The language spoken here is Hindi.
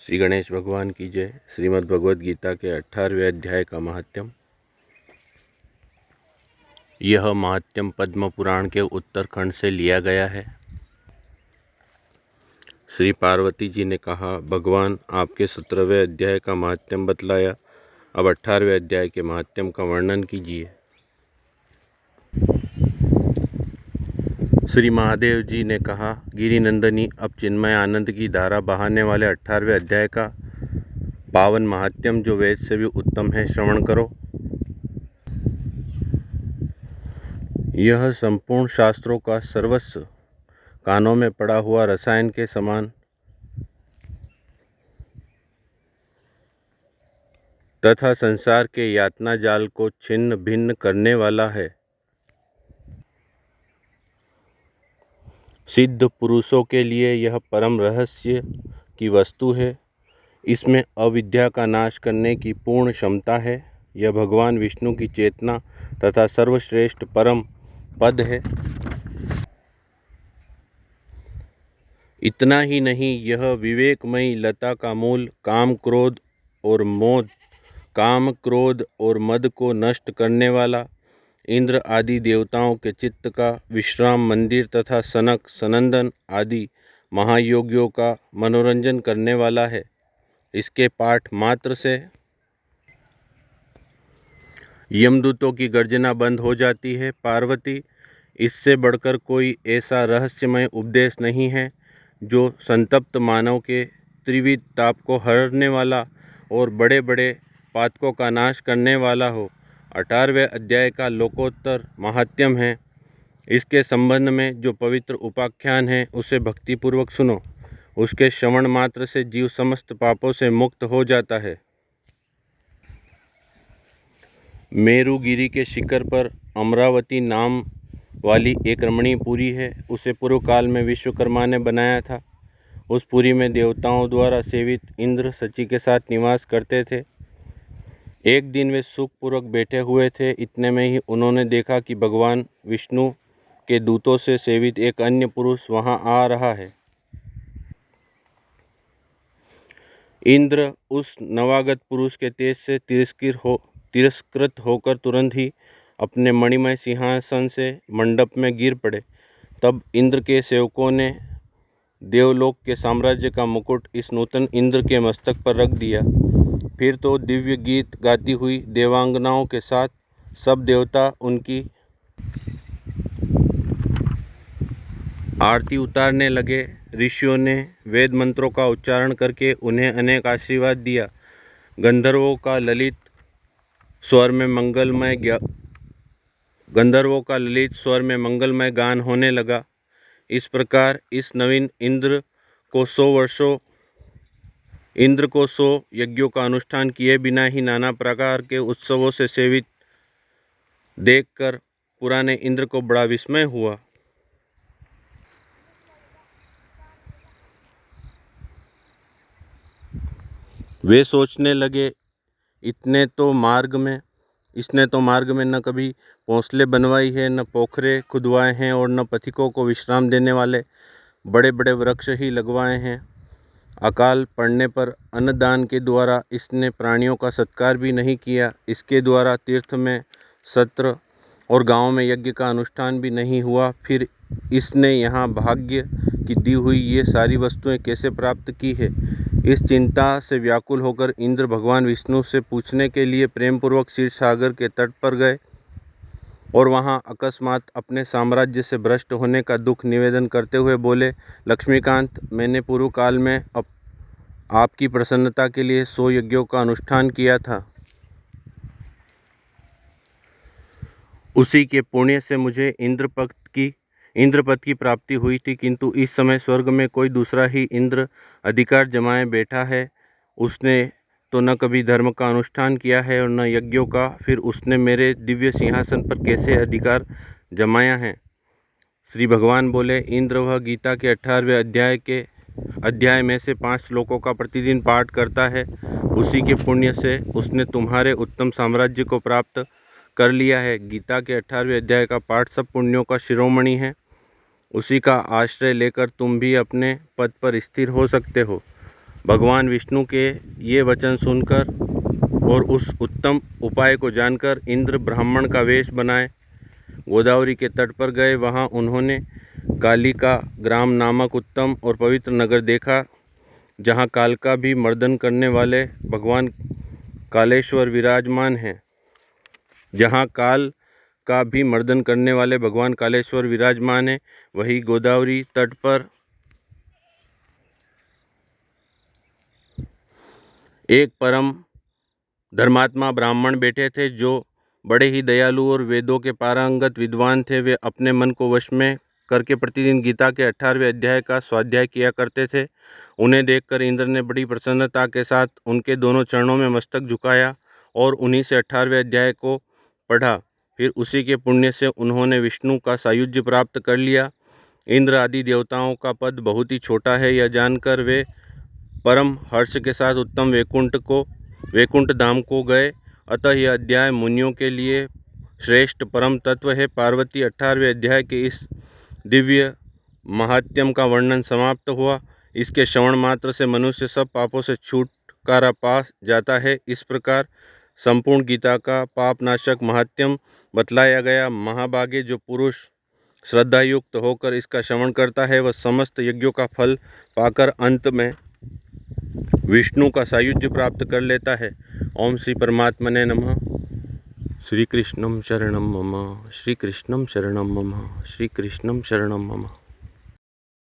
श्री गणेश भगवान की जय। श्रीमद् भगवद गीता के 18वें अध्याय का महात्म्य। यह महात्म्य पद्म पुराण के उत्तरखंड से लिया गया है। श्री पार्वती जी ने कहा, भगवान आपके 17वें अध्याय का महात्म्य बतलाया, अब 18वें अध्याय के महात्म्य का वर्णन कीजिए। श्री महादेव जी ने कहा, गिरिनंदनी, अब चिन्मय आनंद की धारा बहाने वाले 18वें अध्याय का पावन महात्म्य, जो वेद से भी उत्तम है, श्रवण करो। यह संपूर्ण शास्त्रों का सर्वस्व, कानों में पड़ा हुआ रसायन के समान तथा संसार के यातना जाल को छिन्न भिन्न करने वाला है। सिद्ध पुरुषों के लिए यह परम रहस्य की वस्तु है। इसमें अविद्या का नाश करने की पूर्ण क्षमता है। यह भगवान विष्णु की चेतना तथा सर्वश्रेष्ठ परम पद है। इतना ही नहीं, यह विवेकमयी लता का मूल काम क्रोध और मद को नष्ट करने वाला, इंद्र आदि देवताओं के चित्त का विश्राम मंदिर तथा सनक सनंदन आदि महायोगियों का मनोरंजन करने वाला है। इसके पाठ मात्र से यमदूतों की गर्जना बंद हो जाती है। पार्वती, इससे बढ़कर कोई ऐसा रहस्यमय उपदेश नहीं है जो संतप्त मानव के त्रिविध ताप को हरने वाला और बड़े बड़े पातकों का नाश करने वाला हो। 18वें अध्याय का लोकोत्तर महात्म्य है। इसके संबंध में जो पवित्र उपाख्यान है, उसे भक्तिपूर्वक सुनो। उसके श्रवण मात्र से जीव समस्त पापों से मुक्त हो जाता है। मेरुगिरी के शिखर पर अमरावती नाम वाली एक रमणीय पुरी है। उसे पूर्व काल में विश्वकर्मा ने बनाया था। उस पुरी में देवताओं द्वारा सेवित इंद्र सची के साथ निवास करते थे। एक दिन वे सुखपूर्वक बैठे हुए थे। इतने में ही उन्होंने देखा कि भगवान विष्णु के दूतों से सेवित एक अन्य पुरुष वहां आ रहा है। इंद्र उस नवागत पुरुष के तेज से तिरस्कृत होकर तुरंत ही अपने मणिमय सिंहासन से मंडप में गिर पड़े। तब इंद्र के सेवकों ने देवलोक के साम्राज्य का मुकुट इस नूतन इंद्र के मस्तक पर रख दिया। फिर तो दिव्य गीत गाती हुई देवांगनाओं के साथ सब देवता उनकी आरती उतारने लगे। ऋषियों ने वेद मंत्रों का उच्चारण करके उन्हें अनेक आशीर्वाद दिया। गंधर्वों का ललित स्वर में मंगलमय गान होने लगा। इस प्रकार इस नवीन इंद्र को 100 यज्ञों का अनुष्ठान किए बिना ही नाना प्रकार के उत्सवों से सेवित देखकर पुराने इंद्र को बड़ा विस्मय हुआ। वे सोचने लगे, इसने तो मार्ग में न कभी भोंसले बनवाई है, न पोखरे खुदवाए हैं और न पथिकों को विश्राम देने वाले बड़े बड़े वृक्ष ही लगवाए हैं। अकाल पड़ने पर अन्नदान के द्वारा इसने प्राणियों का सत्कार भी नहीं किया। इसके द्वारा तीर्थ में सत्र और गांव में यज्ञ का अनुष्ठान भी नहीं हुआ। फिर इसने यहाँ भाग्य की दी हुई ये सारी वस्तुएं कैसे प्राप्त की है? इस चिंता से व्याकुल होकर इंद्र भगवान विष्णु से पूछने के लिए प्रेमपूर्वक क्षीर सागर के तट पर गए और वहाँ अकस्मात अपने साम्राज्य से भ्रष्ट होने का दुख निवेदन करते हुए बोले, लक्ष्मीकांत, मैंने पूर्व काल में आपकी प्रसन्नता के लिए 100 यज्ञों का अनुष्ठान किया था। उसी के पुण्य से मुझे इंद्रपद की प्राप्ति हुई थी, किंतु इस समय स्वर्ग में कोई दूसरा ही इंद्र अधिकार जमाए बैठा है। उसने तो न कभी धर्म का अनुष्ठान किया है और न यज्ञों का। फिर उसने मेरे दिव्य सिंहासन पर कैसे अधिकार जमाया है? श्री भगवान बोले, इंद्र वह गीता के 18वें अध्याय में से 5 श्लोकों का प्रतिदिन पाठ करता है। उसी के पुण्य से उसने तुम्हारे उत्तम साम्राज्य को प्राप्त कर लिया है। गीता के 18वें अध्याय का पाठ सब पुण्यों का शिरोमणि है। उसी का आश्रय लेकर तुम भी अपने पद पर स्थिर हो सकते हो। भगवान विष्णु के ये वचन सुनकर और उस उत्तम उपाय को जानकर इंद्र ब्राह्मण का वेश बनाए गोदावरी के तट पर गए। वहाँ उन्होंने कालिका ग्राम नामक उत्तम और पवित्र नगर देखा, जहाँ काल का भी मर्दन करने वाले भगवान कालेश्वर विराजमान हैं। जहाँ काल का भी मर्दन करने वाले भगवान कालेश्वर विराजमान हैं, वही गोदावरी तट पर एक परम धर्मात्मा ब्राह्मण बैठे थे, जो बड़े ही दयालु और वेदों के पारंगत विद्वान थे। वे अपने मन को वश में करके प्रतिदिन गीता के 18वें अध्याय का स्वाध्याय किया करते थे। उन्हें देखकर इंद्र ने बड़ी प्रसन्नता के साथ उनके दोनों चरणों में मस्तक झुकाया और उन्हीं से 18वें अध्याय को पढ़ा। फिर उसी के पुण्य से उन्होंने विष्णु का सायुज्य प्राप्त कर लिया। इंद्र आदि देवताओं का पद बहुत ही छोटा है, यह जानकर वे परम हर्ष के साथ उत्तम वैकुंठ धाम को गए। अतः यह अध्याय मुनियों के लिए श्रेष्ठ परम तत्व है। पार्वती 18वें अध्याय के इस दिव्य महात्म्य का वर्णन समाप्त हुआ। इसके श्रवण मात्र से मनुष्य सब पापों से छुटकारा पा जाता है। इस प्रकार संपूर्ण गीता का पापनाशक महात्म्य बतलाया गया। महाभागे, जो पुरुष श्रद्धायुक्त होकर इसका श्रवण करता है, वह समस्त यज्ञों का फल पाकर अंत में विष्णु का सायुज्य प्राप्त कर लेता है। ओम श्री परमात्मने नमः। श्री कृष्णं शरणं मम, श्री कृष्णं शरणं मम, श्री कृष्णं शरणं मम।